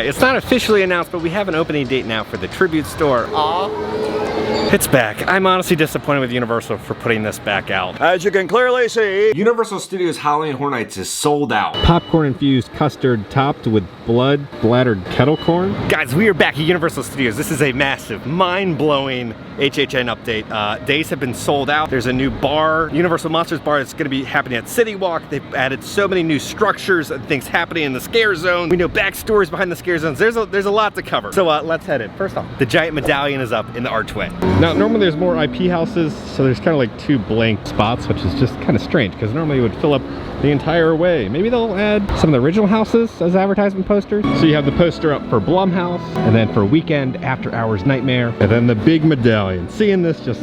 It's not officially announced, but we have an opening date now for the tribute store. It's back. I'm honestly disappointed with Universal for putting this back out. As you can clearly see, Universal Studios Halloween Horror Nights is sold out. Popcorn infused custard topped with blood splattered kettle corn. Guys, we are back at Universal Studios. This is a massive, mind-blowing HHN update. Days have been sold out. There's a new bar, Universal Monsters bar, that's gonna be happening at City Walk. They've added so many new structures and things happening in the scare zone. We know backstories behind the scare zones. There's a lot to cover. So let's head in. First off, the Giant Medallion is up in the archway. Now, normally there's more IP houses, so there's kind of like 2 blank spots, which is just kind of strange, because normally it would fill up the entire way. Maybe they'll add some of the original houses as advertisement posters. So you have the poster up for Blumhouse, and then for Weekend After Hours Nightmare, and then the big medallion. Seeing this just,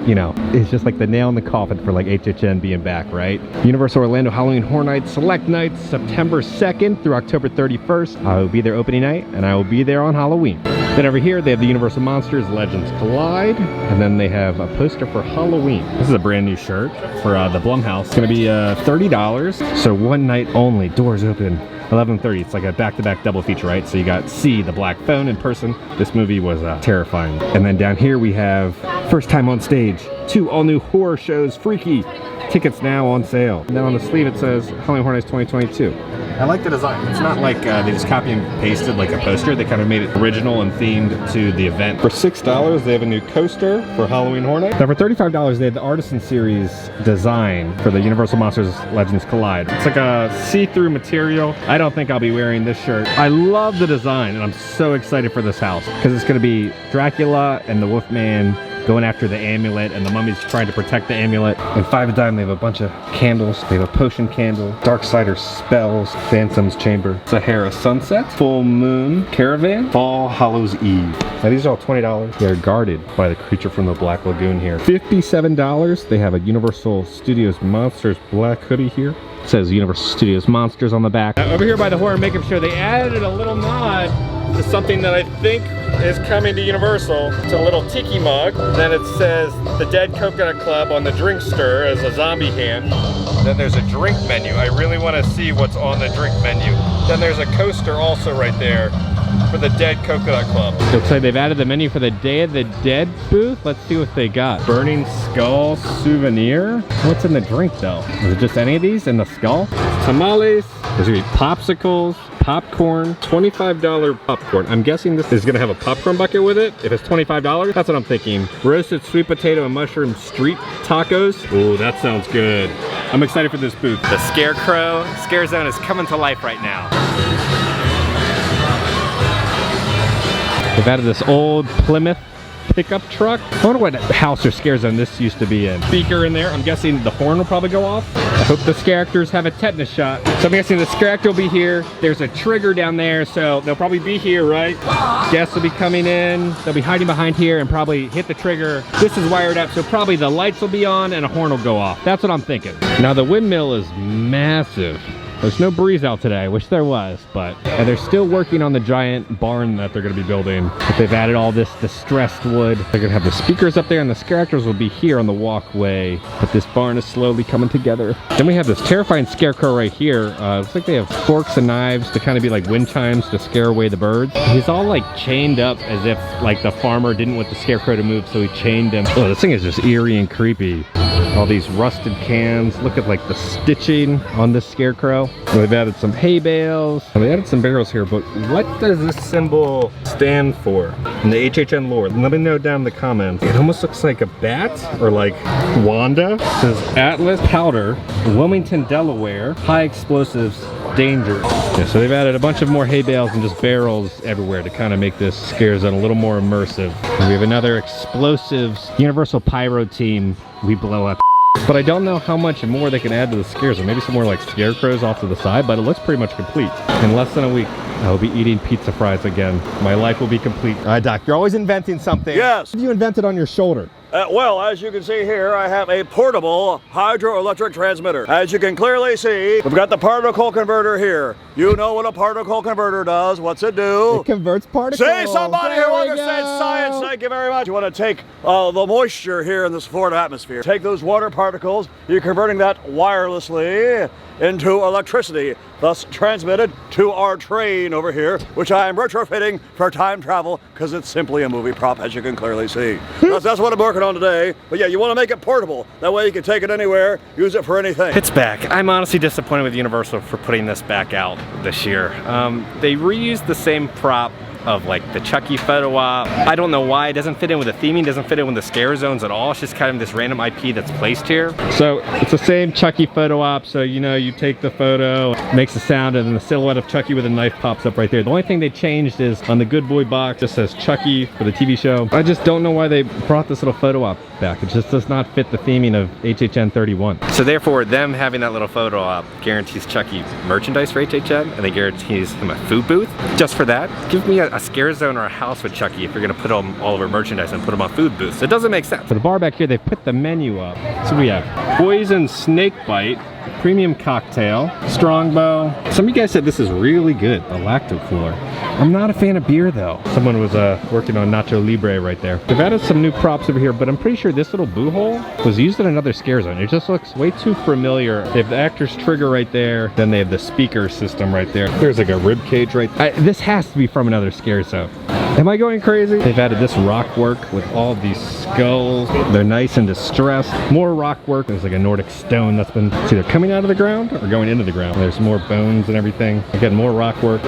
you know, it's just like the nail in the coffin for like HHN being back, right? Universal Orlando Halloween Horror Nights Select Nights, September 2nd through October 31st. I will be there opening night, and I will be there on Halloween. Then over here, they have the Universal Monsters Legends Collide, and then they have a poster for Halloween. This is a brand new shirt for the Blumhouse. It's gonna be $30, so one night only. Doors open 11:30. It's like a back-to-back double feature, right? So you got C, the Black Phone in person. This movie was terrifying. And then down here we have first time on stage, 2 all-new horror shows, Freaky. Tickets now on sale. And then on the sleeve it says Halloween Horror Nights 2022. I like the design. It's not like they just copy and pasted like a poster. They kind of made it original and themed to the event. For $6, they have a new coaster for Halloween Horror Nights. Now for $35, they have the Artisan Series design for the Universal Monsters Legends Collide. It's like a see-through material. I don't think I'll be wearing this shirt. I love the design, and I'm so excited for this house because it's going to be Dracula and the Wolfman going after the amulet, and the mummy's trying to protect the amulet. And 5 a dime, they have a bunch of candles. They have a potion candle, Darksider spells, Phantom's Chamber, Sahara Sunset, Full Moon Caravan, Fall Hallows Eve. Now these are all $20. They're guarded by the creature from the Black Lagoon here. $57, they have a Universal Studios Monsters black hoodie here. It says Universal Studios Monsters on the back. Over here by the horror makeup show, they added a little nod to something that I think is coming to Universal. It's a little tiki mug. Then it says the Dead Coconut Club on the drink stir as a zombie hand. Then there's a drink menu. I really want to see what's on the drink menu. Then there's a coaster also right there for the Dead Coconut Club. Looks like they've added the menu for the Day of the Dead booth. Let's see what they got. Burning Skull souvenir. What's in the drink though? Is it just any of these in the skull? Tamales. There's gonna be popsicles, popcorn, $25 popcorn. I'm guessing this is gonna have a popcorn bucket with it. If it's $25, that's what I'm thinking. Roasted sweet potato and mushroom street tacos. Ooh, that sounds good. I'm excited for this booth. The Scarecrow Scare Zone is coming to life right now. They've added this old Plymouth pickup truck. I wonder what house or scare zone this used to be in. Speaker in there. I'm guessing the horn will probably go off. I hope the characters have a tetanus shot. So I'm guessing the character will be here. There's a trigger down there, so they'll probably be here, right? Guests will be coming in. They'll be hiding behind here and probably hit the trigger. This is wired up, so probably the lights will be on and a horn will go off. That's what I'm thinking. Now the windmill is massive. There's no breeze out today. I wish there was, but and they're still working on the giant barn that they're going to be building. But they've added all this distressed wood. They're going to have the speakers up there, and the characters will be here on the walkway. But this barn is slowly coming together. Then we have this terrifying scarecrow right here. Looks like they have forks and knives to kind of be like wind chimes to scare away the birds. He's all like chained up as if like the farmer didn't want the scarecrow to move, so he chained him. Oh, this thing is just eerie and creepy. All these rusted cans. Look at like the stitching on this scarecrow. And they've added some hay bales. And they added some barrels here, but what does this symbol stand for in the HHN lore? Let me know down in the comments. It almost looks like a bat or like Wanda. It says Atlas Powder, Wilmington, Delaware, high explosives, danger. Yeah, so they've added a bunch of more hay bales and just barrels everywhere to kind of make this scare zone a little more immersive. And we have another explosives Universal Pyro team. We blow up. But I don't know how much more they can add to the scare zone. Maybe some more like scarecrows off to the side, but it looks pretty much complete. In less than a week, I will be eating pizza fries again. My life will be complete. All right, Doc, you're always inventing something. Yes. What have you invented on your shoulder? Well, as you can see here, I have a portable hydroelectric transmitter. As you can clearly see, we've got the particle converter here. You know what a particle converter does. What's it do? It converts particles. See, somebody who understands science. Thank you very much. You want to take the moisture here in this Florida atmosphere. Take those water particles. You're converting that wirelessly into electricity. thus transmitted to our train over here, which I am retrofitting for time travel because it's simply a movie prop, as you can clearly see. That's what I'm working on today. But yeah, you want to make it portable. That way you can take it anywhere, use it for anything. It's back. I'm honestly disappointed with Universal for putting this back out this year. They reused the same prop of like the Chucky photo op. I don't know why it doesn't fit in with the theming, doesn't fit in with the scare zones at all. It's just kind of this random IP that's placed here. So it's the same Chucky photo op. So you know, you take the photo, makes a sound, and then the silhouette of Chucky with a knife pops up right there. The only thing they changed is on the Good Boy box, it just says Chucky for the TV show. I just don't know why they brought this little photo op back. It just does not fit the theming of HHN 31. So therefore, them having that little photo op guarantees Chucky merchandise for HHN, and they guarantees him a food booth. Just for that, give me a scare zone or a house with Chucky if you're gonna put all over merchandise and put them on food booths. It doesn't make sense. For the bar back here, they put the menu up. So we have poison snake bite, premium cocktail, strongbow. Some of you guys said this is really good, a lacto cooler. I'm not a fan of beer though. Someone was working on Nacho Libre right there. They've added some new props over here, but I'm pretty sure this little boo hole was used in another scare zone. It just looks way too familiar. They have the actor's trigger right there, then they have the speaker system right there. There's like a rib cage right there. This has to be from another scare zone. Am I going crazy? They've added this rock work with all of these skulls. They're nice and distressed. More rock work. There's like a Nordic stone that's been either coming out of the ground or going into the ground. There's more bones and everything. Again, more rock work.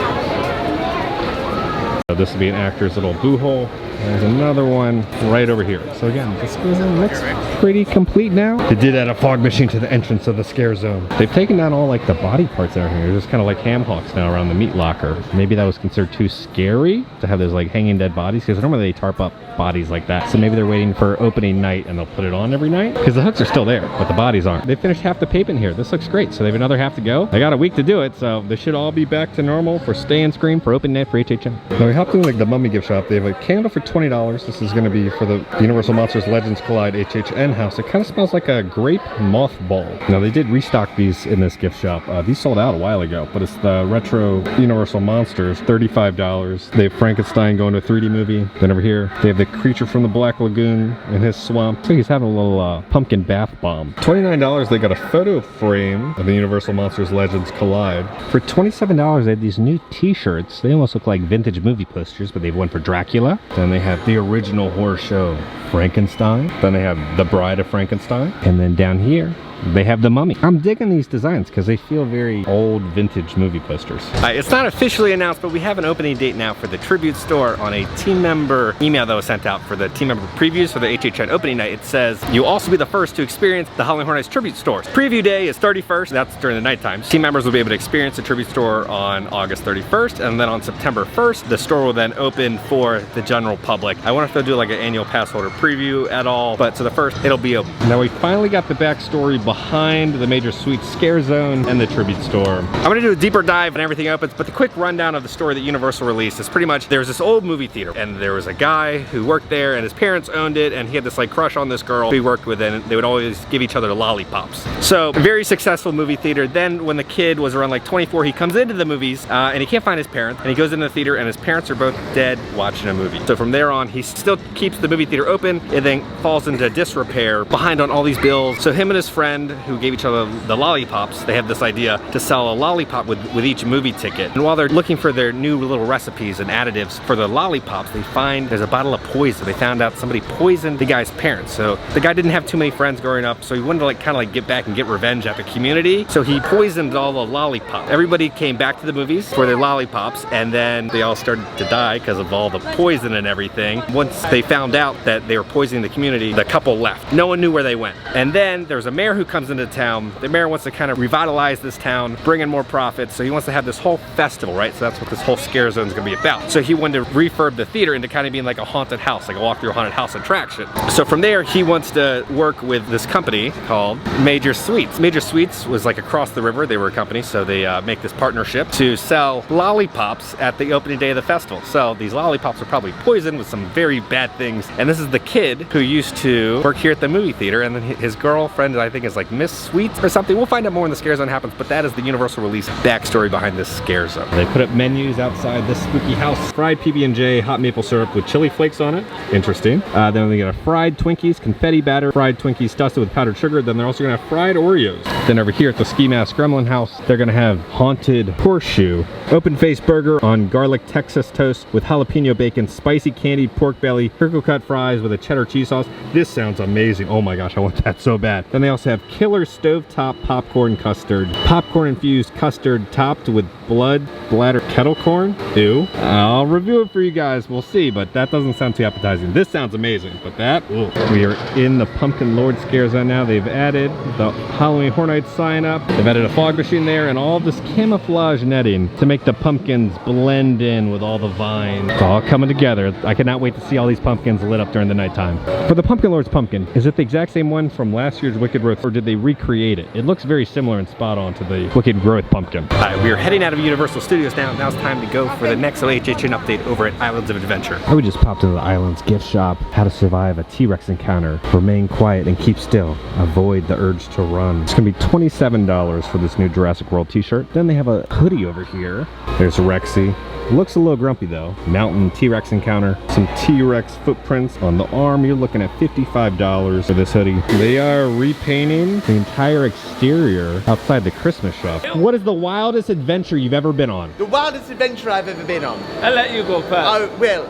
This will be an actor's little boo hole. There's another one right over here. So again, this looks pretty complete now. They did add a fog machine to the entrance of the scare zone. They've taken down all like the body parts out here. They're just kind of like ham hocks now around the meat locker. Maybe that was considered too scary to have those like hanging dead bodies, because normally they tarp up bodies like that. So maybe they're waiting for opening night and they'll put it on every night, because the hooks are still there, but the bodies aren't. They finished half the pavement here. This looks great. So they have another half to go. They got a week to do it, so they should all be back to normal for Stay and Scream for opening night for HHN. Now we hopped in like the Mummy gift shop. They have a candle for $20. This is going to be for the Universal Monsters Legends Collide HHN house. It kind of smells like a grape mothball. Now they did restock these in this gift shop. These sold out a while ago, but it's the retro Universal Monsters, $35. They have Frankenstein going to a 3D movie. Then over here, they have the creature from the Black Lagoon in his swamp. So he's having a little pumpkin bath bomb. $29, they got a photo frame of the Universal Monsters Legends Collide. For $27, they have these new t-shirts. They almost look like vintage movie posters, but they have one for Dracula. Then they have the original horror show Frankenstein. Then they have The Bride of Frankenstein. And then down here, they have the Mummy. I'm digging these designs because they feel very old vintage movie posters. It's not officially announced, but we have an opening date now for the tribute store on a team member email that was sent out for the team member previews for the HHN opening night. It says, you'll also be the first to experience the Halloween Horror Nights tribute stores. Preview day is 31st, that's during the nighttime. Team members will be able to experience the tribute store on August 31st, and then on September 1st, the store will then open for the general public. I wonder if they'll do like an annual pass holder preview at all, but so the first, it'll be open. Now we finally got the backstory behind the Major Suite Scare Zone and the Tribute Store. I'm gonna do a deeper dive when everything opens, but the quick rundown of the story that Universal released is pretty much, there was this old movie theater, and there was a guy who worked there, and his parents owned it, and he had this like crush on this girl he worked with, and they would always give each other lollipops. So, very successful movie theater. Then when the kid was around like 24, he comes into the movies, and he can't find his parents, and he goes into the theater, and his parents are both dead watching a movie. So from there on, he still keeps the movie theater open, and then falls into disrepair, behind on all these bills. So him and his friend, who gave each other the lollipops, they have this idea to sell a lollipop with each movie ticket. And while they're looking for their new little recipes and additives for the lollipops, they find there's a bottle of poison. They found out somebody poisoned the guy's parents. So the guy didn't have too many friends growing up, so he wanted to like kind of like get back and get revenge at the community. So he poisoned all the lollipops. Everybody came back to the movies for their lollipops, and then they all started to die because of all the poison and everything. Once they found out that they were poisoning the community, the couple left. No one knew where they went. And then there's a mayor who comes into town. The mayor wants to kind of revitalize this town, bring in more profits, so he wants to have this whole festival, right? So that's what this whole scare zone is going to be about. So he wanted to refurb the theater into kind of being like a haunted house, like a walk-through haunted house attraction. So from there, he wants to work with this company called Major Suites. Major Suites was like across the river. They were a company, so they make this partnership to sell lollipops at the opening day of the festival. So these lollipops are probably poisoned with some very bad things. And this is the kid who used to work here at the movie theater, and then his girlfriend, I think, is like Miss Sweets or something. We'll find out more when the scare zone happens, but that is the Universal release backstory behind this scare zone. They put up menus outside this spooky house. Fried PB&J, hot maple syrup with chili flakes on it. Interesting. Then they got a fried Twinkies, confetti batter, fried Twinkies dusted with powdered sugar. Then they're also gonna have fried Oreos. Then over here at the Ski Mask Gremlin house, they're gonna have haunted horseshoe, open face burger on garlic Texas toast with jalapeno bacon, spicy candied pork belly, crinkle cut fries with a cheddar cheese sauce. This sounds amazing. Oh my gosh, I want that so bad. Then they also have killer stovetop popcorn custard, popcorn infused custard topped with blood bladder kettle corn. Ew. I'll review it for you guys. We'll see, but that doesn't sound too appetizing. This sounds amazing, but that, ugh. We are in the Pumpkin Lord scare zone now. They've added the Halloween Horror Nights sign up. They've added a fog machine there and all this camouflage netting to make the pumpkins blend in with all the vines. It's all coming together. I cannot wait to see all these pumpkins lit up during the nighttime. For the Pumpkin Lord's pumpkin, is it the exact same one from last year's Wicked Growth, or did they recreate it? It looks very similar and spot on to the Wicked Growth pumpkin. All right, we are heading out of Universal Studios now. Now it's time to go for the next HHN update over at Islands of Adventure. I would just popped into the Islands gift shop. How to survive a T-Rex encounter. Remain quiet and keep still. Avoid the urge to run. It's gonna be $27 for this new Jurassic World t-shirt. Then they have a hoodie over here. There's Rexy. Looks a little grumpy though. Mountain T-Rex encounter. Some T-Rex footprints on the arm. You're looking at $55 for this hoodie. They are repainting the entire exterior outside the Christmas shop. What is the wildest adventure you've ever been on? The wildest adventure I've ever been on. I'll let you go first. Oh, well,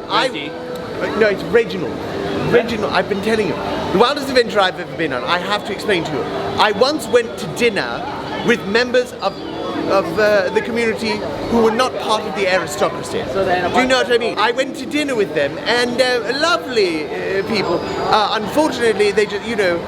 no, it's Reginald. Reginald, I've been telling you. The wildest adventure I've ever been on, I have to explain to you. I once went to dinner with members of the community who were not part of the aristocracy. Do you know what I mean? I went to dinner with them, and lovely people. Unfortunately, they just, you know,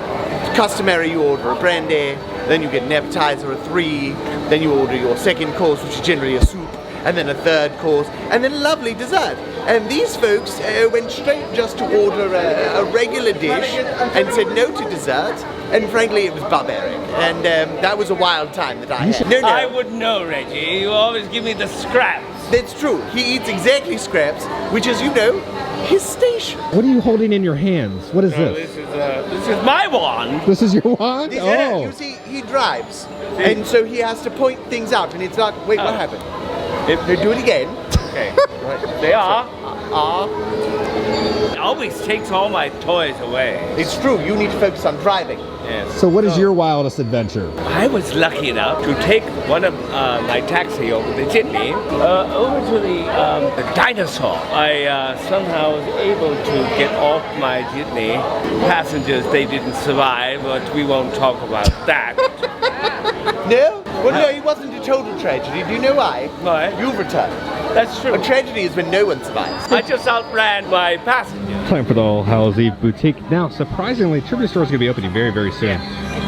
customary, you order a brandy, then you get an appetizer, a 3, then you order your second course, which is generally a soup, and then a third course, and then a lovely dessert. And these folks went straight just to order a regular dish and said no to dessert. And frankly, it was barbaric. And that was a wild time that I had. No. I wouldn't know, Reggie. You always give me the scraps. That's true. He eats exactly scraps, which is, you know, his station. What are you holding in your hands? What is this? This is my wand. This is your wand? Oh. You see, he drives. And so he has to point things out. And it's like, wait, what happened? Do it again. Okay. Right. They are. It always takes all my toys away. It's true. You need to focus on driving. Yes. So what is your wildest adventure? I was lucky enough to take one of my taxi over the jitney over to the dinosaur. I somehow was able to get off my jitney. Passengers, they didn't survive, but we won't talk about that. No? Well, no, it wasn't a total tragedy. Do you know why? Why? You've returned. That's true. A tragedy is when no one survives. I just outran my passenger. Time for the All Hallows Eve boutique. Now, surprisingly, Tribute Store is going to be opening very, very soon.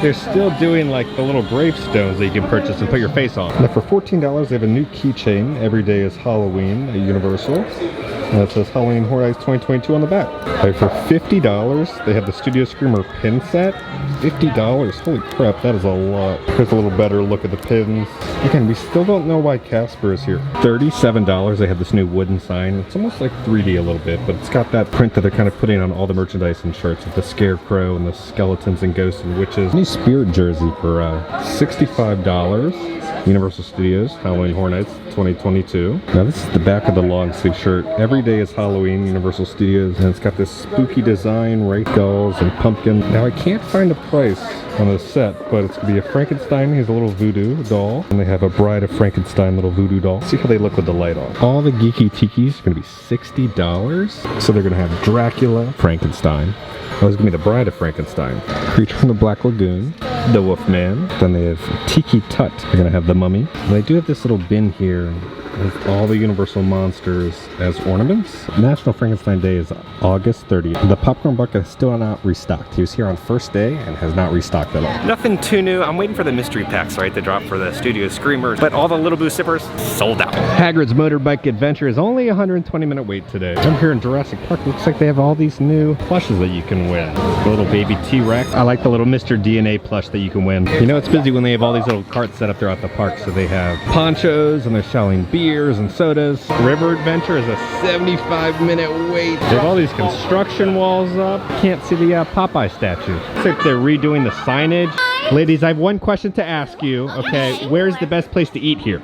They're still doing like the little gravestones that you can purchase and put your face on. Now, for $14, they have a new keychain. Every day is Halloween at Universal. And it says Halloween Horror Nights 2022 on the back. Right, for $50, they have the Studio Screamer pin set. $50. Holy crap, that is a lot. Here's a little better look at the pins. Again, we still don't know why Casper is here. $37, they have this new wooden sign. It's almost like 3D a little bit, but it's got that print that they're kind of putting on all the merchandise and shirts with the Scarecrow and the skeletons and ghosts and witches. New spirit jersey for $65. Universal Studios Halloween Horror Nights 2022. Now this is the back of the long sleeve shirt. Every day is Halloween, Universal Studios, and it's got this spooky design, right dolls and pumpkin. Now I can't find a price on the set, but it's gonna be a Frankenstein. He's a little voodoo doll, and they have a Bride of Frankenstein little voodoo doll. See how they look with the light on. All the geeky tikis are gonna be $60. So they're gonna have Dracula, Frankenstein. Oh, it's gonna be the Bride of Frankenstein, Creature from the Black Lagoon, the Wolfman. Then they have Tiki Tut. They're gonna have the Mummy. And they do have this little bin here with all the Universal monsters as ornaments. National Frankenstein Day is August 30th. The popcorn bucket is still not restocked. He was here on first day and has not restocked at all. Nothing too new. I'm waiting for the mystery packs, right, to drop for the Studio Screamers. But all the Lil Boo sippers sold out. Hagrid's Motorbike Adventure is only a 120-minute wait today. I'm here in Jurassic Park. Looks like they have all these new plushes that you can win. The little baby T-Rex. I like the little Mr. DNA plush that you can win. You know it's busy when they have all these little carts set up throughout the park. So they have ponchos and they're selling beer beers and sodas. River Adventure is a 75-minute wait. They have all these construction walls up. Can't see the Popeye statue. Looks like they're redoing the signage. Ladies, I have one question to ask you. Okay, where's the best place to eat here?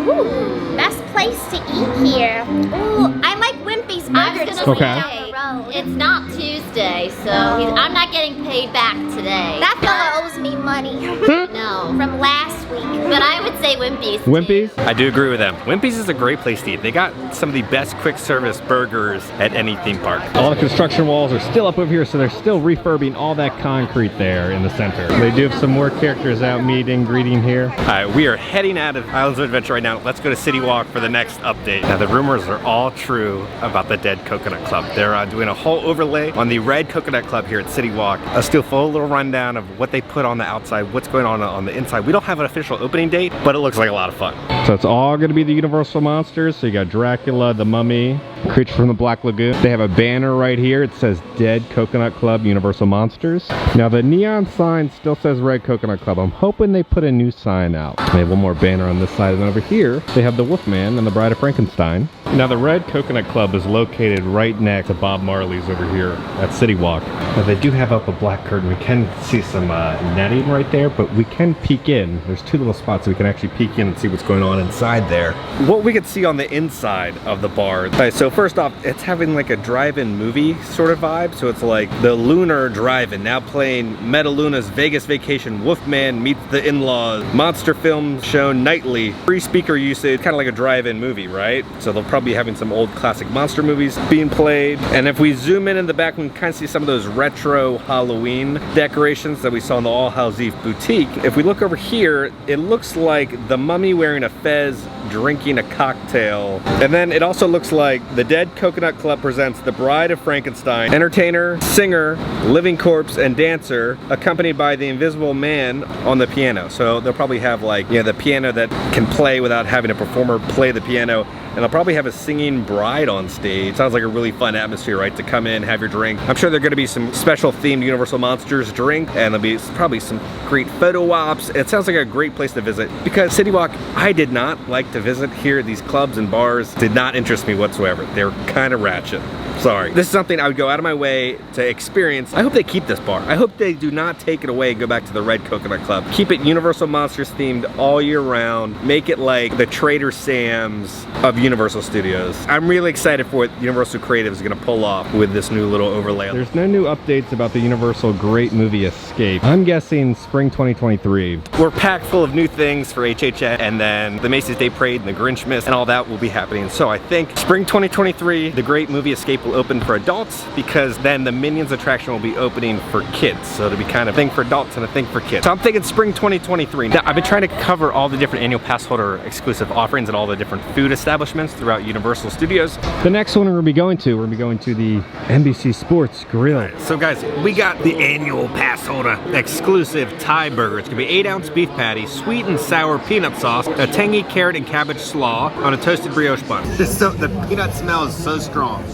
Ooh, best place to eat here. Ooh, I like Wimpy's Burgers. Okay. It's not Tuesday, so I'm not getting paid back today. That fella owes me money. No. From last week. But I would say Wimpy's. Wimpy's? I do agree with them. Wimpy's is a great place to eat. They got some of the best quick service burgers at any theme park. All the construction walls are still up over here, so they're still refurbing all that concrete there in the center. They do have some more characters out meeting, greeting here. All right, we are heading out of Islands of Adventure right now. Let's go to City Walk for the next update. Now, the rumors are all true about the Dead Coconut Club. They're doing a whole overlay on the Red Coconut Club here at City Walk. Let's do a full little rundown of what they put on the outside, what's going on the inside. We don't have an official opening date, but it looks like a lot of fun. So it's all going to be the Universal monsters. So you got Dracula, the Mummy, Creature from the Black Lagoon. They have a banner right here. It says Dead Coconut Club Universal Monsters. Now the neon sign still says Red Coconut Club. I'm hoping they put a new sign out. They have one more banner on this side, and then over here they have the Wolfman and the Bride of Frankenstein. Now the Red Coconut Club is located right next to Bob Marley's over here at City Walk. Now they do have up a black curtain. We can see some netting right there, but we can peek in. There's two little spots so we can actually peek in and see what's going on inside there. What we can see on the inside of the bar. Okay, so first off, it's having like a drive-in movie sort of vibe. So it's like the Lunar Drive-In, now playing Metaluna's Vegas Vacation, Wolfman meets the In-Laws, monster films shown nightly, free speaker usage, kind of like a drive-in movie, right? So they'll probably be having some old classic monster movies being played. And if we zoom in the back, we can kind of see some of those retro Halloween decorations that we saw in the All Hallows Eve boutique. If we look over here, it looks like the Mummy wearing a fez, drinking a cocktail. And then it also looks like the Dead Coconut Club presents the Bride of Frankenstein, entertainer, singer, living corpse, and dancer, accompanied by the Invisible Man on the piano. So they'll probably have like, you know, the piano that can play without having a performer play the piano. And they'll probably have a singing bride on stage. Sounds like a really fun atmosphere, right? To come in, have your drink. I'm sure there are going to be some special themed Universal Monsters drink, and there'll be probably some great photo ops. It sounds like a great place to visit because City Walk, I did not like to visit here. These clubs and bars did not interest me whatsoever. They were kind of ratchet. Sorry. This is something I would go out of my way to experience. I hope they keep this bar. I hope they do not take it away and go back to the Red Coconut Club. Keep it Universal Monsters themed all year round. Make it like the Trader Sam's of Universal Studios. I'm really excited for what Universal Creative is going to pull off with this new little overlay. There's no new updates about the Universal Great Movie Escape. I'm guessing spring 2023. We're packed full of new things for HHN, and then the Macy's Day Parade and the Grinch Miss and all that will be happening. So I think spring 2023, the Great Movie Escape will open for adults, because then the Minions attraction will be opening for kids. So it'll be kind of a thing for adults and a thing for kids. So I'm thinking spring 2023. Now I've been trying to cover all the different annual pass holder exclusive offerings at all the different food establishments throughout Universal Studios. The next one we're gonna be going to the NBC Sports Grill. Right, so guys, we got the annual pass holder exclusive Thai burger. It's gonna be 8-ounce beef patty, sweet and sour peanut sauce, a tangy carrot and cabbage slaw on a toasted brioche bun. So the peanut smell is so strong.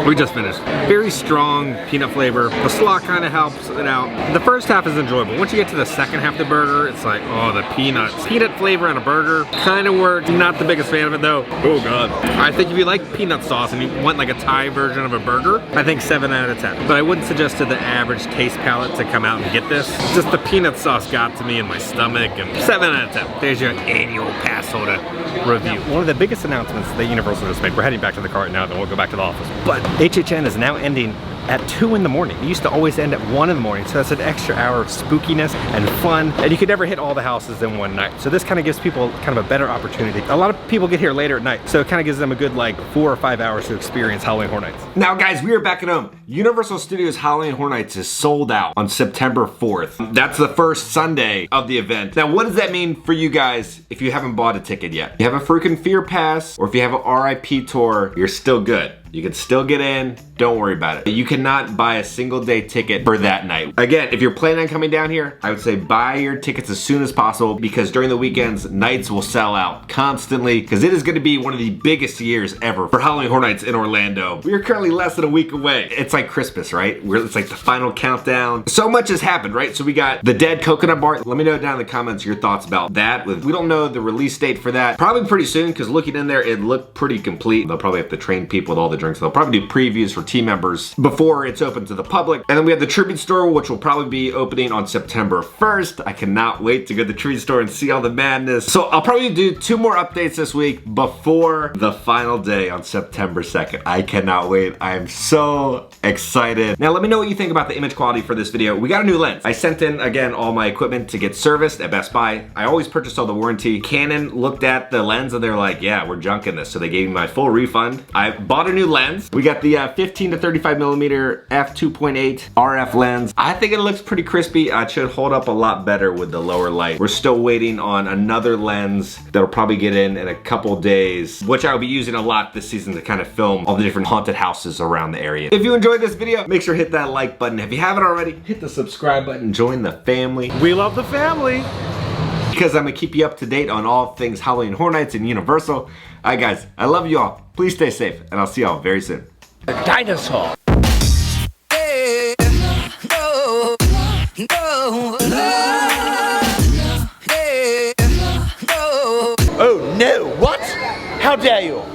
We just finished. Very strong peanut flavor. The slaw kind of helps it out. The first half is enjoyable. Once you get to the second half of the burger, it's like, oh, the peanuts. Peanut flavor on a burger kind of works. Not the biggest fan of it though. Oh God. I think if you like peanut sauce and you want like a Thai version of a burger, I think 7 out of 10. But I wouldn't suggest to the average taste palate to come out and get this. Just the peanut sauce got to me in my stomach, and 7 out of 10. There's your annual pass holder review. One of the biggest announcements that Universal just made. We're heading back to the car right now, then we'll go back to the office. But HHN is now ending at 2 in the morning. It used to always end at 1 in the morning, so that's an extra hour of spookiness and fun, and you could never hit all the houses in one night. So this kind of gives people kind of a better opportunity. A lot of people get here later at night, so it kind of gives them a good like 4 or 5 hours to experience Halloween Horror Nights. Now guys, we are back at home. Universal Studios Halloween Horror Nights is sold out on September 4th. That's the first Sunday of the event. Now what does that mean for you guys if you haven't bought a ticket yet? You have a freaking Fear Pass, or if you have an RIP tour, you're still good. You can still get in, don't worry about it. You cannot buy a single day ticket for that night. Again, if you're planning on coming down here, I would say buy your tickets as soon as possible because during the weekends, nights will sell out constantly because it is going to be one of the biggest years ever for Halloween Horror Nights in Orlando. We are currently less than a week away. It's like Christmas, right? It's like the final countdown. So much has happened, right? So we got the Dead Coconut Bar. Let me know down in the comments your thoughts about that. We don't know the release date for that. Probably pretty soon because looking in there, it looked pretty complete. They'll probably have to train people with all the drinks. They'll probably do previews for team members before it's open to the public. And then we have the Tribute Store, which will probably be opening on September 1st. I cannot wait to go to the Tribute Store and see all the madness. So I'll probably do 2 more updates this week before the final day on September 2nd. I cannot wait. I am so excited. Now let me know what you think about the image quality for this video. We got a new lens. I sent in, again, all my equipment to get serviced at Best Buy. I always purchase all the warranty. Canon looked at the lens and they're like, yeah, we're junking this. So they gave me my full refund. I bought a new lens. We got the 15 to 35 millimeter f2.8 RF lens. I think it looks pretty crispy. It should hold up a lot better with the lower light. We're still waiting on another lens that'll probably get in a couple days, which I'll be using a lot this season to kind of film all the different haunted houses around the area. If you enjoyed this video, make sure to hit that like button. If you haven't already, hit the subscribe button, join the family. We love the family. Because I'm gonna keep you up to date on all things Halloween Horror Nights and Universal. All right, guys, I love you all. Please stay safe, and I'll see y'all very soon. A dinosaur. Oh no, what? How dare you?